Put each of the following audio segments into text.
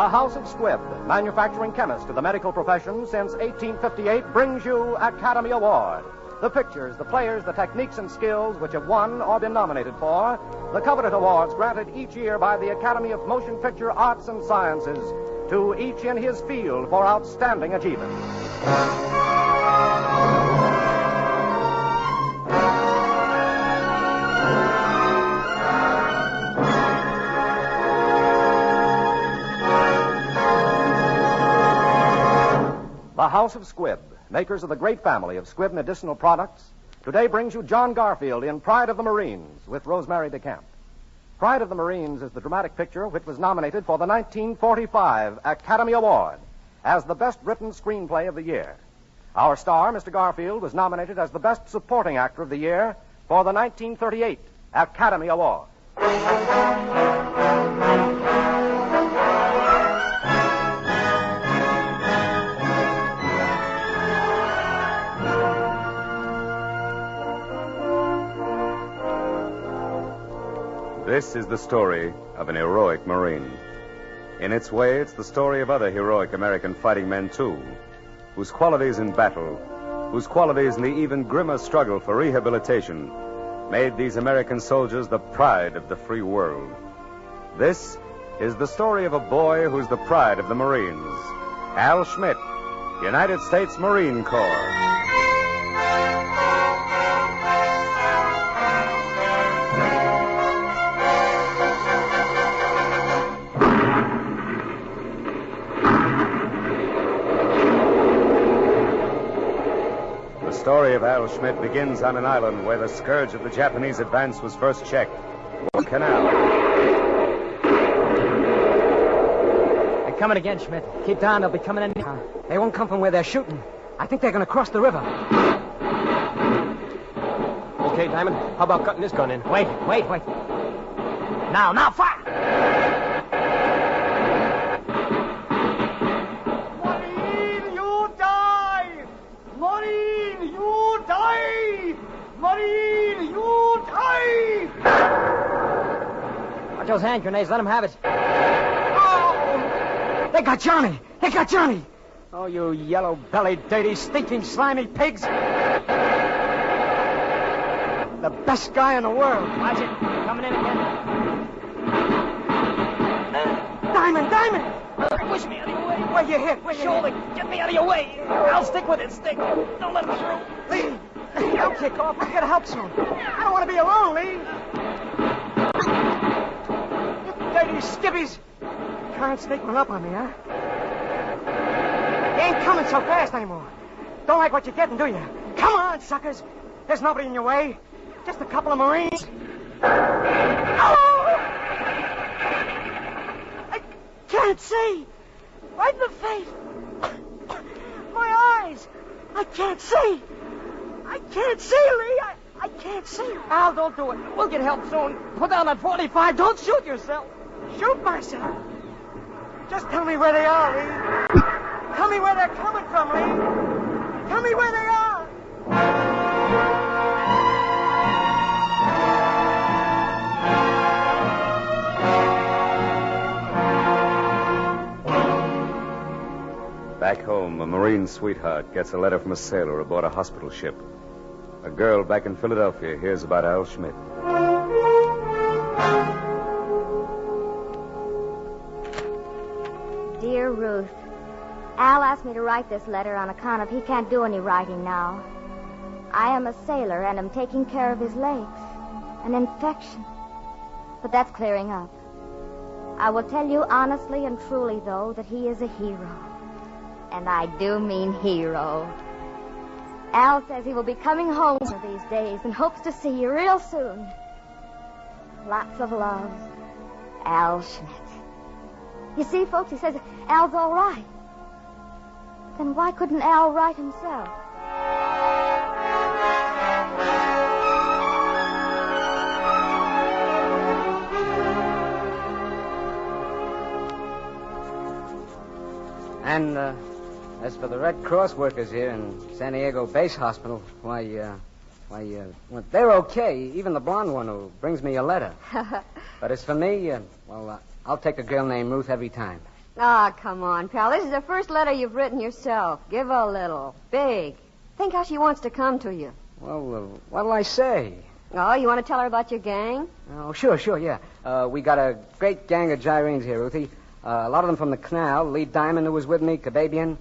The House of Squibb, manufacturing chemist to the medical profession since 1858, brings you Academy Award. The pictures, the players, the techniques and skills which have won or been nominated for the coveted awards granted each year by the Academy of Motion Picture Arts and Sciences to each in his field for outstanding achievement. The House of Squibb, makers of the great family of Squibb medicinal products, today brings you John Garfield in Pride of the Marines with Rosemary DeCamp. Pride of the Marines is the dramatic picture which was nominated for the 1945 Academy Award as the best written screenplay of the year. Our star, Mr. Garfield, was nominated as the best supporting actor of the year for the 1938 Academy Award. This is the story of an heroic Marine. In its way, it's the story of other heroic American fighting men, too, whose qualities in battle, whose qualities in the even grimmer struggle for rehabilitation, made these American soldiers the pride of the free world. This is the story of a boy who's the pride of the Marines, Al Schmidt, United States Marine Corps. The story of Al Schmidt begins on an island where the scourge of the Japanese advance was first checked. Canal. They're coming again, Schmidt. Keep down. They'll be coming in. They won't come from where they're shooting. I think they're going to cross the river. Okay, Diamond. How about cutting this gun in? Wait. Now, fire! Marine, you die! Marine, you die! Marine, you die! Watch those hand grenades. Let them have it. Oh! They got Johnny! Oh, you yellow-bellied, dirty, stinking, slimy pigs! The best guy in the world. Watch it. Coming in again. Diamond! Push me out of your way. Where you hit? Shoulder. Get me out of your way. I'll stick with it. Stick. Don't let me through. Lee! I'll kick off. I'll get help soon. I don't want to be alone, Lee. You dirty skibbies. You can't sneak one up on me, huh? You ain't coming so fast anymore. Don't like what you're getting, do you? Come on, suckers. There's nobody in your way. Just a couple of Marines. Oh! I can't see. Right in the face. My eyes. I can't see. I can't see, Lee. I can't see. Al, don't do it. We'll get help soon. Put down that 45. Don't shoot yourself. Shoot myself? Just tell me where they are, Lee. Tell me where they're coming from, Lee. Tell me where they are. Back home, a Marine sweetheart gets a letter from a sailor aboard a hospital ship. A girl back in Philadelphia hears about Al Schmidt. Dear Ruth, Al asked me to write this letter on account of he can't do any writing now. I am a sailor and am taking care of his legs. An infection. But that's clearing up. I will tell you honestly and truly, though, that he is a hero. And I do mean hero. Al says he will be coming home one of these days and hopes to see you real soon. Lots of love, Al Schmidt. You see, folks, he says Al's all right. Then why couldn't Al write himself? And, as for the Red Cross workers here in San Diego Base Hospital, well, they're okay. Even the blonde one who brings me a letter. But as for me, I'll take a girl named Ruth every time. Ah, come on, pal. This is the first letter you've written yourself. Give her a little. Big. Think how she wants to come to you. Well, what'll I say? Oh, you want to tell her about your gang? Oh, sure, yeah. We got a great gang of gyrenes here, Ruthie. A lot of them from the canal. Lee Diamond, who was with me, Kababian.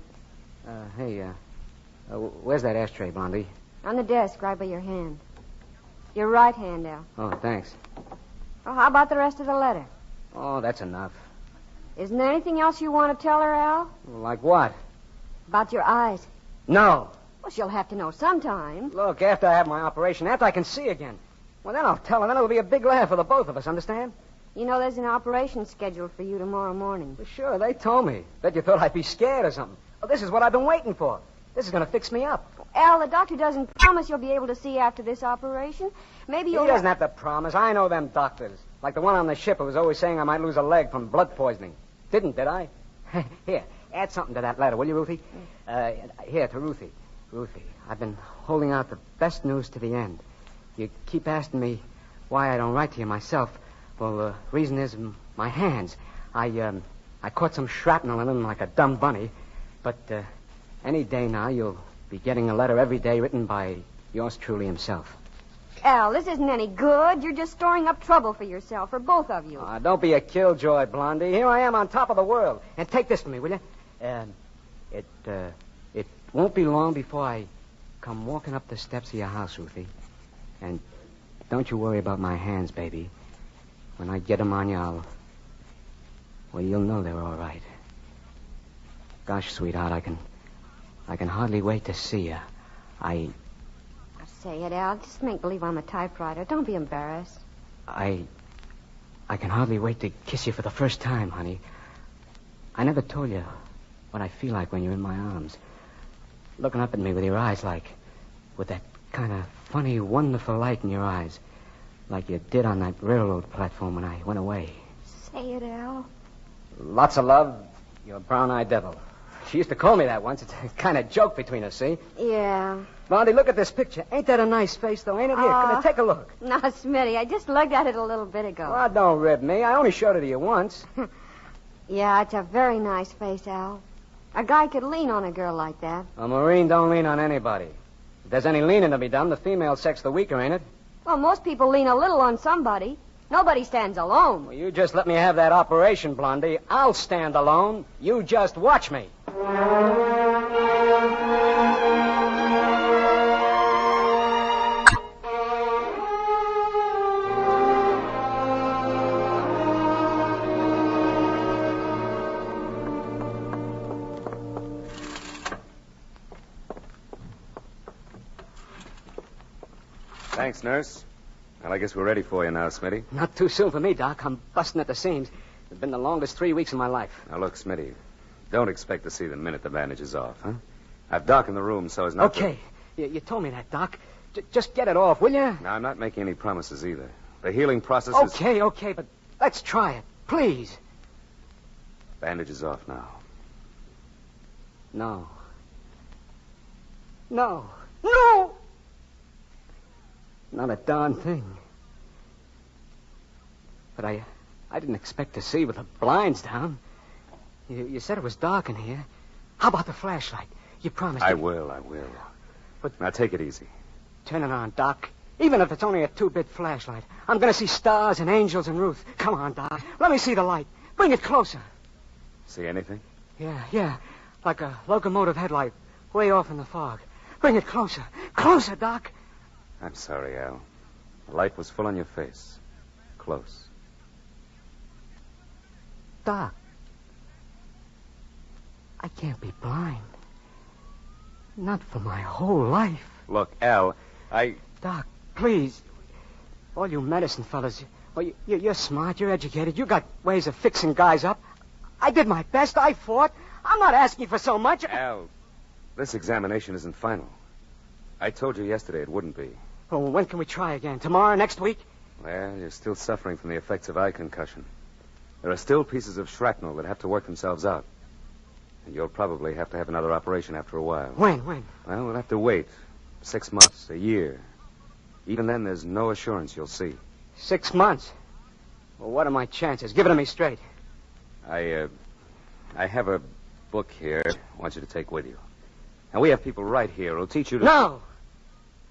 Where's that ashtray, Blondie? On the desk, right by your hand. Your right hand, Al. Oh, thanks. Oh, how about the rest of the letter? Oh, that's enough. Isn't there anything else you want to tell her, Al? Like what? About your eyes. No. Well, she'll have to know sometime. Look, after I have my operation, after I can see again. Well, then I'll tell her. Then it'll be a big laugh for the both of us, understand? You know there's an operation scheduled for you tomorrow morning. Well, sure, they told me. Bet you thought I'd be scared or something. Well, this is what I've been waiting for. This is going to fix me up. Al, the doctor doesn't promise you'll be able to see after this operation. Maybe you'll... He doesn't have to promise. I know them doctors. Like the one on the ship who was always saying I might lose a leg from blood poisoning. Did I? Here, add something to that letter, will you, Ruthie? Here, to Ruthie. Ruthie, I've been holding out the best news to the end. You keep asking me why I don't write to you myself. Well, the reason is my hands. I caught some shrapnel in them like a dumb bunny. But any day now, you'll be getting a letter every day written by yours truly himself. Al, this isn't any good. You're just storing up trouble for yourself, for both of you. Don't be a killjoy, Blondie. Here I am on top of the world. And take this from me, will you? It won't be long before I come walking up the steps of your house, Ruthie. And don't you worry about my hands, baby. When I get them on you, you'll know they're all right. Gosh, sweetheart, I can hardly wait to see you. Say it, Al. Just make believe I'm a typewriter. Don't be embarrassed. I can hardly wait to kiss you for the first time, honey. I never told you what I feel like when you're in my arms. Looking up at me with your eyes with that kind of funny, wonderful light in your eyes. Like you did on that railroad platform when I went away. Say it, Al. Lots of love, your brown-eyed devil. She used to call me that once. It's a kind of joke between us, see? Yeah. Blondie, look at this picture. Ain't that a nice face, though, ain't it? Here, come here, take a look. Now, Smitty, I just looked at it a little bit ago. Well, don't rib me. I only showed it to you once. Yeah, it's a very nice face, Al. A guy could lean on a girl like that. A Marine don't lean on anybody. If there's any leaning to be done, the female sex the weaker, ain't it? Well, most people lean a little on somebody. Nobody stands alone. Well, you just let me have that operation, Blondie. I'll stand alone. You just watch me. Thanks, nurse. Well, I guess we're ready for you now, Smitty. Not too soon for me, Doc. I'm busting at the seams. It's been the longest 3 weeks of my life. Now, look, Smitty, don't expect to see the minute the bandage is off, huh? I've darkened the room so as not to... Okay. You told me that, Doc. Just get it off, will you? Now, I'm not making any promises either. The healing process is... Okay, but let's try it. Please. Bandage is off now. No. Not a darn thing. But I didn't expect to see with the blinds down. You said it was dark in here. How about the flashlight? You promised I will. But now, take it easy. Turn it on, Doc. Even if it's only a 2-bit flashlight. I'm going to see stars and angels and Ruth. Come on, Doc. Let me see the light. Bring it closer. See anything? Yeah. Like a locomotive headlight way off in the fog. Bring it closer. Closer, Doc. I'm sorry, Al. The light was full on your face. Close. Doc. I can't be blind. Not for my whole life. Look, Al, Doc, please. All you medicine fellas, you're smart, you're educated. You got ways of fixing guys up. I did my best. I fought. I'm not asking for so much. Al, this examination isn't final. I told you yesterday it wouldn't be. Well, when can we try again? Tomorrow, next week? Well, you're still suffering from the effects of eye concussion. There are still pieces of shrapnel that have to work themselves out. And you'll probably have to have another operation after a while. When? Well, we'll have to wait. 6 months, a year. Even then, there's no assurance you'll see. 6 months? Well, what are my chances? Give it to me straight. I I have a book here I want you to take with you. And we have people right here who'll teach you to... No!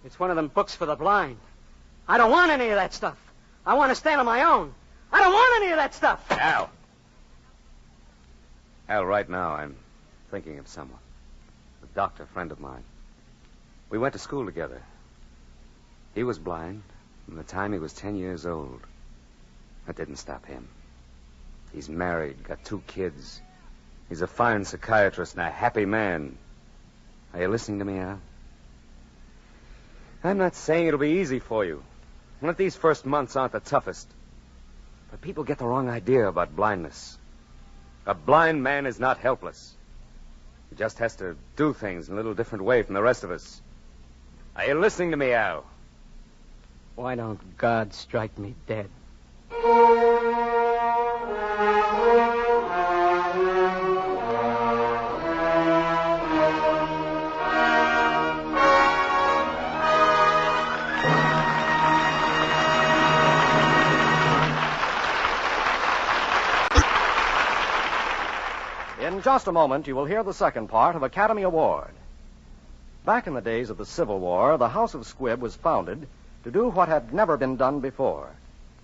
It's one of them books for the blind. I don't want any of that stuff. I want to stand on my own. I don't want any of that stuff. Al! Al, right now I'm thinking of someone. A doctor friend of mine. We went to school together. He was blind from the time he was 10 years old. That didn't stop him. He's married, got 2 kids. He's a fine psychiatrist and a happy man. Are you listening to me, Al? I'm not saying it'll be easy for you. And that these first months aren't the toughest. But people get the wrong idea about blindness. A blind man is not helpless. He just has to do things in a little different way from the rest of us. Are you listening to me, Al? Why don't God strike me dead? In just a moment, you will hear the second part of Academy Award. Back in the days of the Civil War, the House of Squibb was founded to do what had never been done before,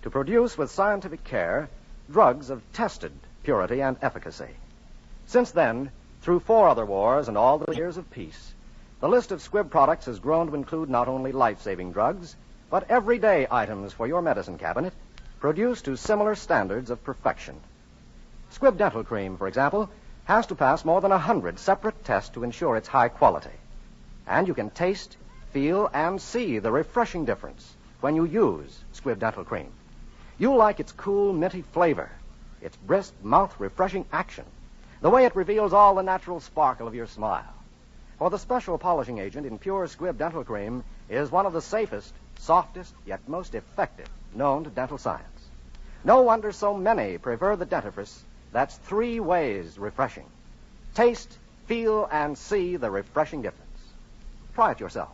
to produce with scientific care drugs of tested purity and efficacy. Since then, through 4 other wars and all the years of peace, the list of Squibb products has grown to include not only life-saving drugs, but everyday items for your medicine cabinet, produced to similar standards of perfection. Squibb Dental Cream, for example, has to pass more than 100 separate tests to ensure its high quality. And you can taste, feel, and see the refreshing difference when you use Squibb Dental Cream. You'll like its cool, minty flavor, its brisk, mouth-refreshing action, the way it reveals all the natural sparkle of your smile. For the special polishing agent in pure Squibb Dental Cream is one of the safest, softest, yet most effective known to dental science. No wonder so many prefer the dentifrice that's 3 ways refreshing. Taste, feel, and see the refreshing difference. Try it yourself.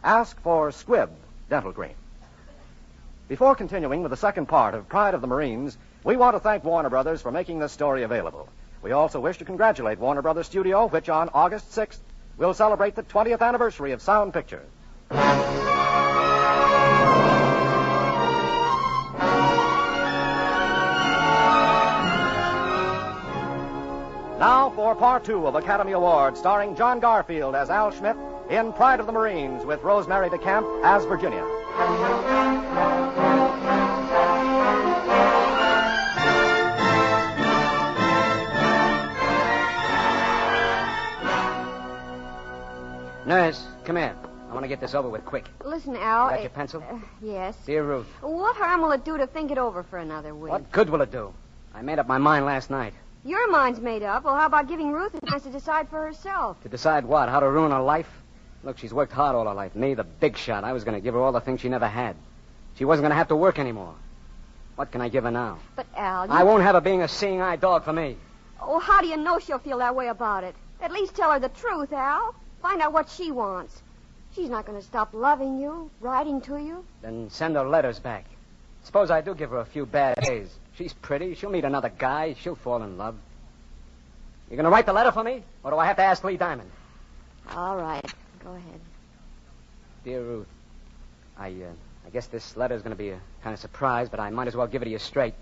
Ask for Squibb Dental Cream. Before continuing with the second part of Pride of the Marines, we want to thank Warner Brothers for making this story available. We also wish to congratulate Warner Brothers Studio, which on August 6th will celebrate the 20th anniversary of Sound Pictures. Now for Part 2 of Academy Award, starring John Garfield as Al Schmidt in Pride of the Marines with Rosemary DeCamp as Virginia. Nurse, come here. I want to get this over with quick. Listen, Al. Got your pencil? Yes. Dear Ruth. What harm will it do to think it over for another week? What good will it do? I made up my mind last night. Your mind's made up. Well, how about giving Ruth a chance to decide for herself? To decide what? How to ruin her life? Look, she's worked hard all her life. Me, the big shot. I was going to give her all the things she never had. She wasn't going to have to work anymore. What can I give her now? But, Al, I won't have her being a seeing-eye dog for me. Oh, how do you know she'll feel that way about it? At least tell her the truth, Al. Find out what she wants. She's not going to stop loving you, writing to you. Then send her letters back. Suppose I do give her a few bad days. She's pretty. She'll meet another guy. She'll fall in love. You going to write the letter for me? Or do I have to ask Lee Diamond? All right. Go ahead. Dear Ruth, I guess this letter's going to be a kind of surprise, but I might as well give it to you straight.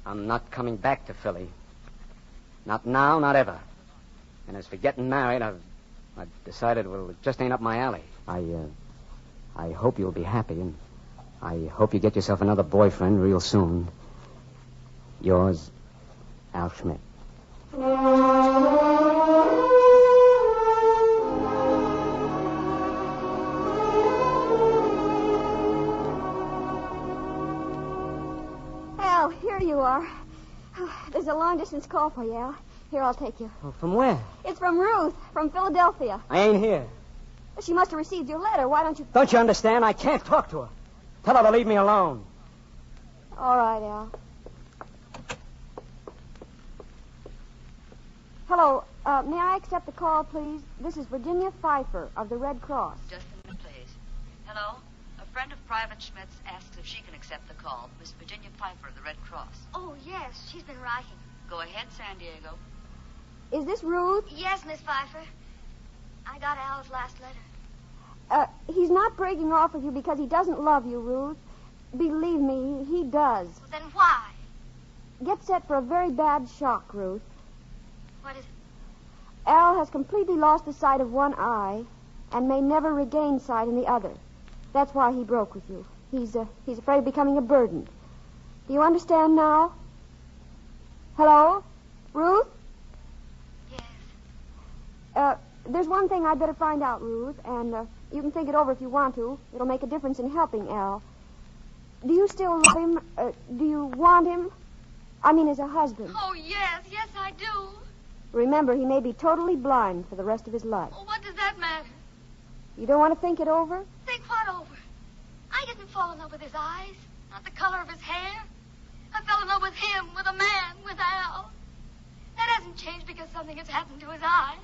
I'm not coming back to Philly. Not now, not ever. And as for getting married, I've decided, well, it just ain't up my alley. I hope you'll be happy, and I hope you get yourself another boyfriend real soon. Yours, Al Schmidt. Al, here you are. There's a long-distance call for you, Al. Here, I'll take you. Oh, from where? It's from Ruth, from Philadelphia. I ain't here. She must have received your letter. Why don't you... Don't you understand? I can't talk to her. Tell her to leave me alone. All right, Al. Hello. May I accept the call, please? This is Virginia Pfeiffer of the Red Cross. Just a minute, please. Hello? A friend of Private Schmidt's asks if she can accept the call. Miss Virginia Pfeiffer of the Red Cross. Oh, yes. She's been writing. Go ahead, San Diego. Is this Ruth? Yes, Miss Pfeiffer. I got Al's last letter. He's not breaking off with you because he doesn't love you, Ruth. Believe me, he does. Well, then why? Get set for a very bad shock, Ruth. What is it? Al has completely lost the sight of one eye and may never regain sight in the other. That's why he broke with you. He's afraid of becoming a burden. Do you understand now? Hello? Ruth? Yes. There's one thing I'd better find out, Ruth, and you can think it over if you want to. It'll make a difference in helping Al. Do you still love him? Do you want him? I mean, as a husband. Oh, yes. Yes, I do. Remember, he may be totally blind for the rest of his life. Well, what does that matter? You don't want to think it over? Think what over? I didn't fall in love with his eyes, not the color of his hair. I fell in love with him, with a man, with Al. That hasn't changed because something has happened to his eyes.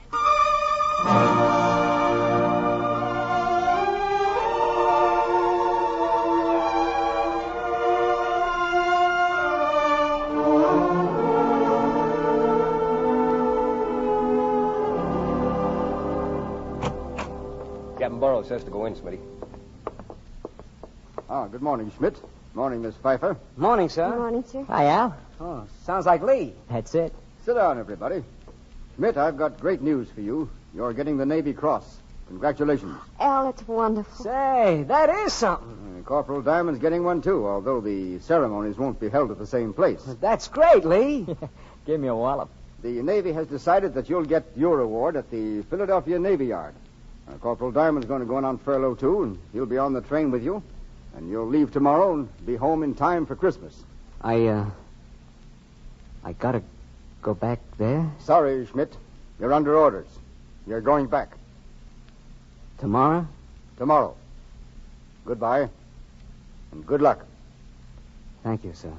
Captain Burrows says to go in, Smitty. Good morning, Schmidt. Morning, Miss Pfeiffer. Morning, sir. Good morning, sir. Hi, Al. Oh, sounds like Lee. That's it. Sit down, everybody. Schmidt, I've got great news for you. You're getting the Navy Cross. Congratulations. Al, it's wonderful. Say, that is something. Corporal Diamond's getting one, too, although the ceremonies won't be held at the same place. That's great, Lee. Give me a wallop. The Navy has decided that you'll get your award at the Philadelphia Navy Yard. Corporal Diamond's going to go on furlough, too, and he'll be on the train with you. And you'll leave tomorrow and be home in time for Christmas. I gotta go back there? Sorry, Schmidt. You're under orders. You're going back. Tomorrow? Tomorrow. Goodbye. And good luck. Thank you, sir.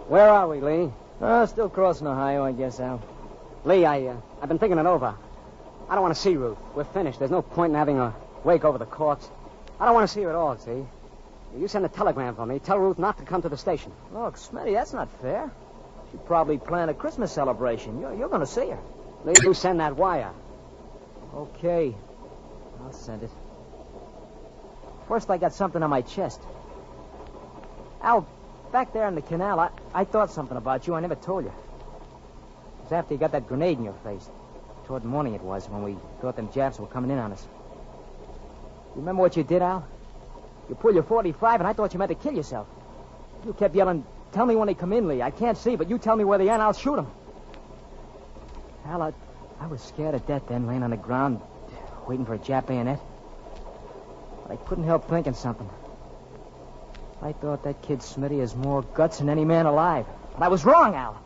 Where are we, Lee? Still crossing Ohio, I guess, Al. Lee, I've been thinking it over. I don't want to see Ruth. We're finished. There's no point in having a wake over the corpse. I don't want to see her at all, see? You send a telegram for me. Tell Ruth not to come to the station. Look, Smitty, that's not fair. She probably planned a Christmas celebration. You're going to see her. Lee, you send that wire. Okay. I'll send it. First, I got something on my chest. Al, back there in the canal, I thought something about you. I never told you. It was after you got that grenade in your face. Toward morning it was, when we thought them Japs were coming in on us. You remember what you did, Al? You pulled your .45, and I thought you meant to kill yourself. You kept yelling, "Tell me when they come in, Lee. I can't see, but you tell me where they are, and I'll shoot them." Al, I was scared to death then, laying on the ground, waiting for a Jap bayonet. But I couldn't help thinking something. I thought that kid Smitty has more guts than any man alive. But I was wrong, Al.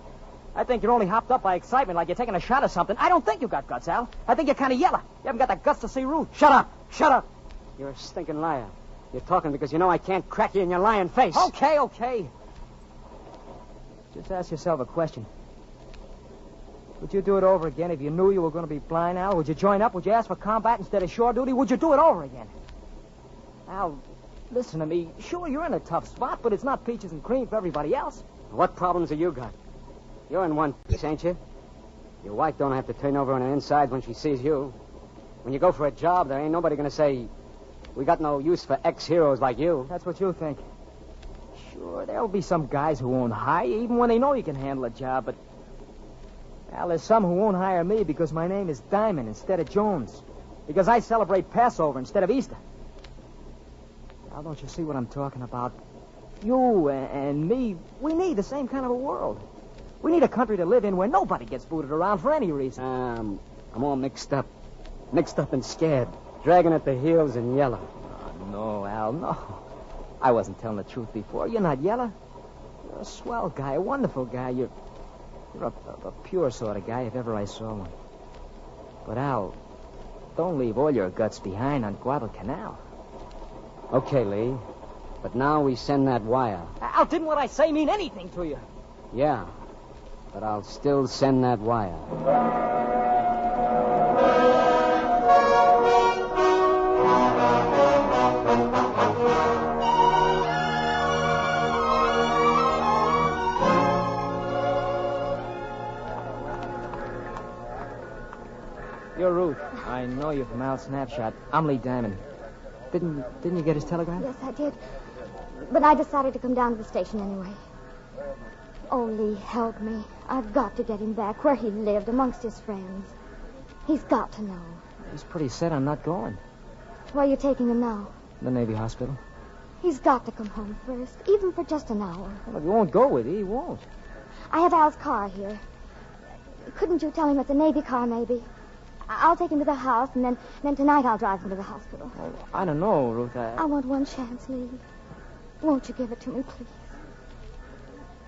I think you're only hopped up by excitement like you're taking a shot at something. I don't think you got guts, Al. I think you're kind of yellow. You haven't got the guts to see Ruth. Shut up. Shut up. You're a stinking liar. You're talking because you know I can't crack you in your lying face. Okay. Just ask yourself a question. Would you do it over again if you knew you were going to be blind, Al? Would you join up? Would you ask for combat instead of shore duty? Would you do it over again? Al, listen to me. Sure, you're in a tough spot, but it's not peaches and cream for everybody else. What problems have you got? You're in one piece, ain't you? Your wife don't have to turn over on her insides when she sees you. When you go for a job, there ain't nobody going to say, "We got no use for ex-heroes like you." That's what you think. Sure, there'll be some guys who won't hire you, even when they know you can handle a job, but... Al, there's some who won't hire me because my name is Diamond instead of Jones. Because I celebrate Passover instead of Easter. Al, don't you see what I'm talking about? You and me, we need the same kind of a world. We need a country to live in where nobody gets booted around for any reason. I'm all mixed up. Mixed up and scared. Dragging at the heels and yellow. Oh, no, Al, no. I wasn't telling the truth before. You're not yellow. You're a swell guy, a wonderful guy. You're a pure sort of guy if ever I saw one. But, Al, don't leave all your guts behind on Guadalcanal. Okay, Lee. But now we send that wire. Al, didn't what I say mean anything to you? Yeah. but I'll still send that wire. You're Ruth. I know you from Al Snapshot. I'm Lee Diamond. Didn't you get his telegram? Yes, I did. But I decided to come down to the station anyway. Oh, Lee, help me. I've got to get him back where he lived, amongst his friends. He's got to know. He's pretty set on not going. Where are you taking him now? The Navy hospital. He's got to come home first, even for just an hour. Well, if he won't go with you, he won't. I have Al's car here. Couldn't you tell him it's a Navy car, maybe? I'll take him to the house, and then tonight I'll drive him to the hospital. Oh, I don't know, Ruth. I want one chance, Lee. Won't you give it to me, please?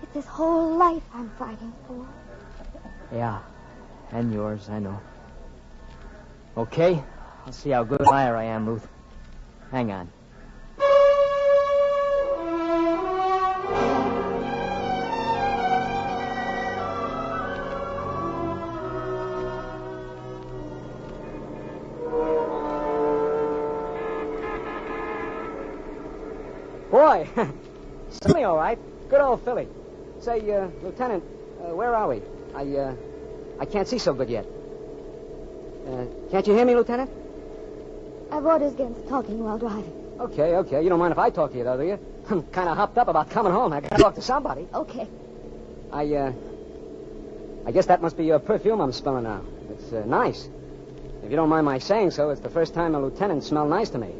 It's his whole life I'm fighting for. Yeah, and yours, I know. Okay, I'll see how good a liar I am, Ruth. Hang on. Boy, Silly, all right. Good old Philly. Say, Lieutenant, where are we? I can't see so good yet. Can't you hear me, Lieutenant? I've orders against talking while driving. Okay. You don't mind if I talk to you, though, do you? I'm kind of hopped up about coming home. I gotta talk to somebody. Okay. I guess that must be your perfume I'm smelling now. It's nice. If you don't mind my saying so, it's the first time a lieutenant smelled nice to me.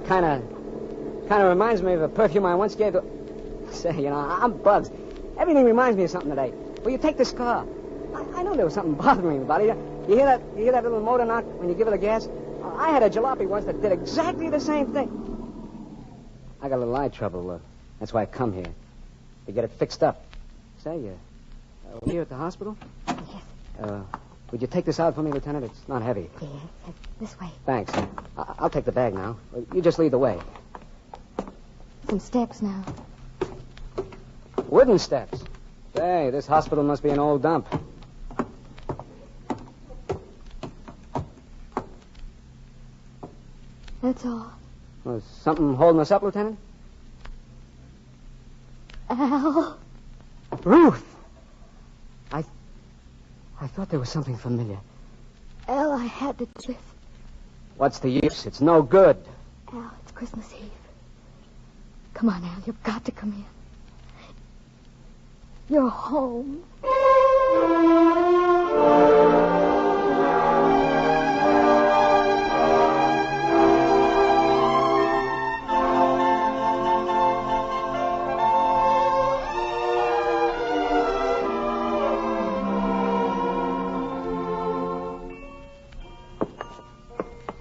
Kind of reminds me of a perfume I once gave to... Say, I'm buzzed. Everything reminds me of something today. Will you take this car? I know there was something bothering me about it. You hear that little motor knock when you give it a gas? I had a jalopy once that did exactly the same thing. I got a little eye trouble. That's why I come here. To get it fixed up. Say, here at the hospital? Yes. Would you take this out for me, Lieutenant? It's not heavy. Yes, this way. Thanks. I'll take the bag now. You just lead the way. Some steps now. Wooden steps. Say, this hospital must be an old dump. That's all. Was something holding us up, Lieutenant? Al. Ruth! I thought there was something familiar. Al, I had to do this. What's the use? It's no good. Al, it's Christmas Eve. Come on, Al. You've got to come in. You're home.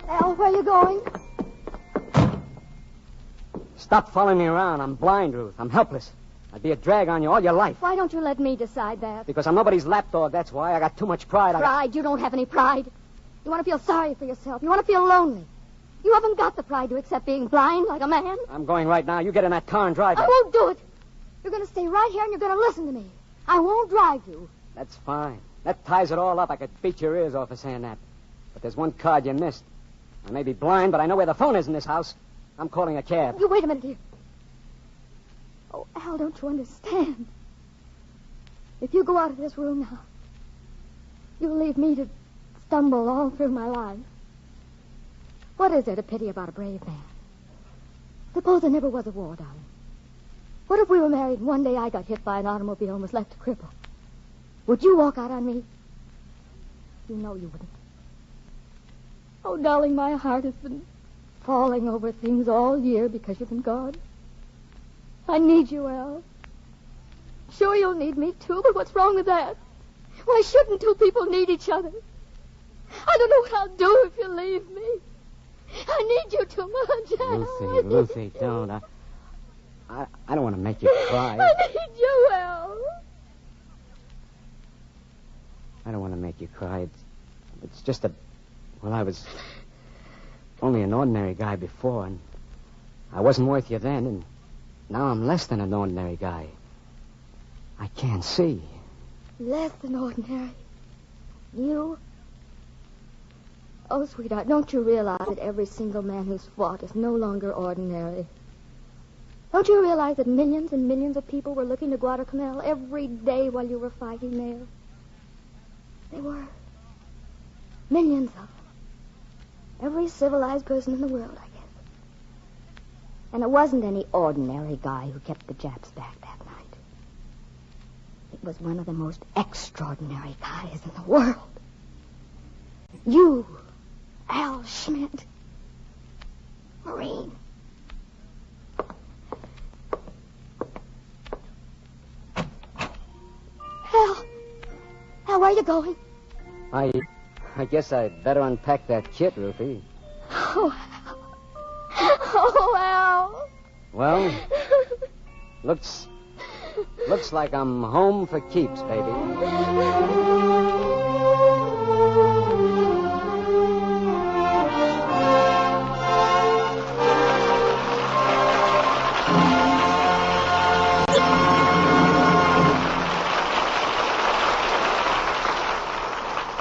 Al, where are you going? Stop following me around. I'm blind, Ruth. I'm helpless. I'd be a drag on you all your life. Why don't you let me decide that? Because I'm nobody's lapdog, that's why. I got too much pride. Pride? You don't have any pride. You want to feel sorry for yourself. You want to feel lonely. You haven't got the pride to accept being blind like a man. I'm going right now. You get in that car and drive it. I won't do it. You're going to stay right here and you're going to listen to me. I won't drive you. That's fine. That ties it all up. I could beat your ears off for saying that. But there's one card you missed. I may be blind, but I know where the phone is in this house. I'm calling a cab. You wait a minute here. Oh, Al, don't you understand? If you go out of this room now, you'll leave me to stumble all through my life. What is there to pity about a brave man? Suppose there never was a war, darling. What if we were married and one day I got hit by an automobile and was left a cripple? Would you walk out on me? You know you wouldn't. Oh, darling, my heart has been falling over things all year because you've been gone. I need you, Al. Sure, you'll need me, too, but what's wrong with that? Why shouldn't two people need each other? I don't know what I'll do if you leave me. I need you too much, Al. Ruthie, don't. I don't want to make you cry. I need you, Al. I don't want to make you cry. It's just that, well, I was only an ordinary guy before, and I wasn't worth you then, and now I'm less than an ordinary guy. I can't see. Less than ordinary. You? Oh, sweetheart, don't you realize that every single man who's fought is no longer ordinary? Don't you realize that millions and millions of people were looking to Guadalcanal every day while you were fighting there? They were. Millions of them. Every civilized person in the world, I guess. And it wasn't any ordinary guy who kept the Japs back that night. It was one of the most extraordinary guys in the world. You, Al Schmidt, Marine. Al, where are you going? I guess I'd better unpack that kit, Ruthie. Oh, Al. Oh, Al. Well, looks like I'm home for keeps, baby.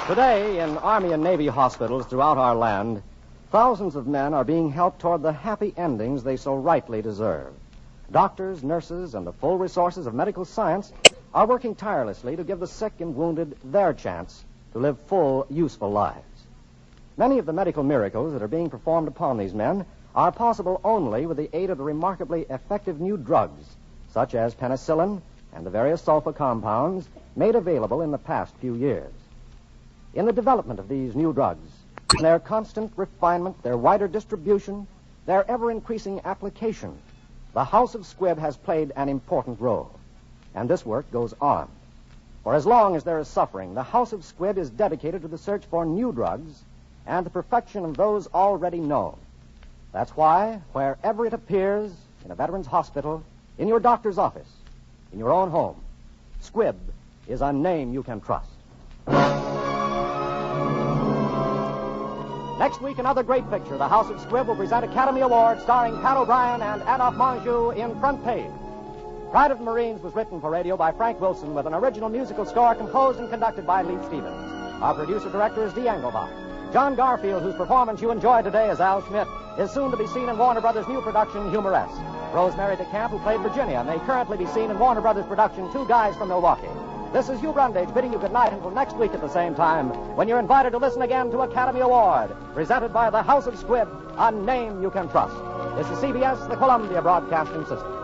Today, in Army and Navy hospitals throughout our land, thousands of men are being helped toward the happy endings they so rightly deserve. Doctors, nurses, and the full resources of medical science are working tirelessly to give the sick and wounded their chance to live full, useful lives. Many of the medical miracles that are being performed upon these men are possible only with the aid of the remarkably effective new drugs, such as penicillin and the various sulfa compounds made available in the past few years. In the development of these new drugs, their constant refinement, their wider distribution, their ever-increasing application, the House of Squibb has played an important role. And this work goes on. For as long as there is suffering, the House of Squibb is dedicated to the search for new drugs and the perfection of those already known. That's why, wherever it appears, in a veteran's hospital, in your doctor's office, in your own home, Squibb is a name you can trust. Next week, another great picture. The House of Squibb will present Academy Award starring Pat O'Brien and Adolphe Menjou in Front Page. Pride of the Marines was written for radio by Frank Wilson with an original musical score composed and conducted by Lee Stevens. Our producer-director is Dee Engelbach. John Garfield, whose performance you enjoyed today as Al Schmidt, is soon to be seen in Warner Brothers' new production, Humoresque. Rosemary DeCamp, who played Virginia, may currently be seen in Warner Brothers' production, Two Guys from Milwaukee. This is Hugh Brundage bidding you good night until next week at the same time, when you're invited to listen again to Academy Award, presented by the House of Squibb, a name you can trust. This is CBS, the Columbia Broadcasting System.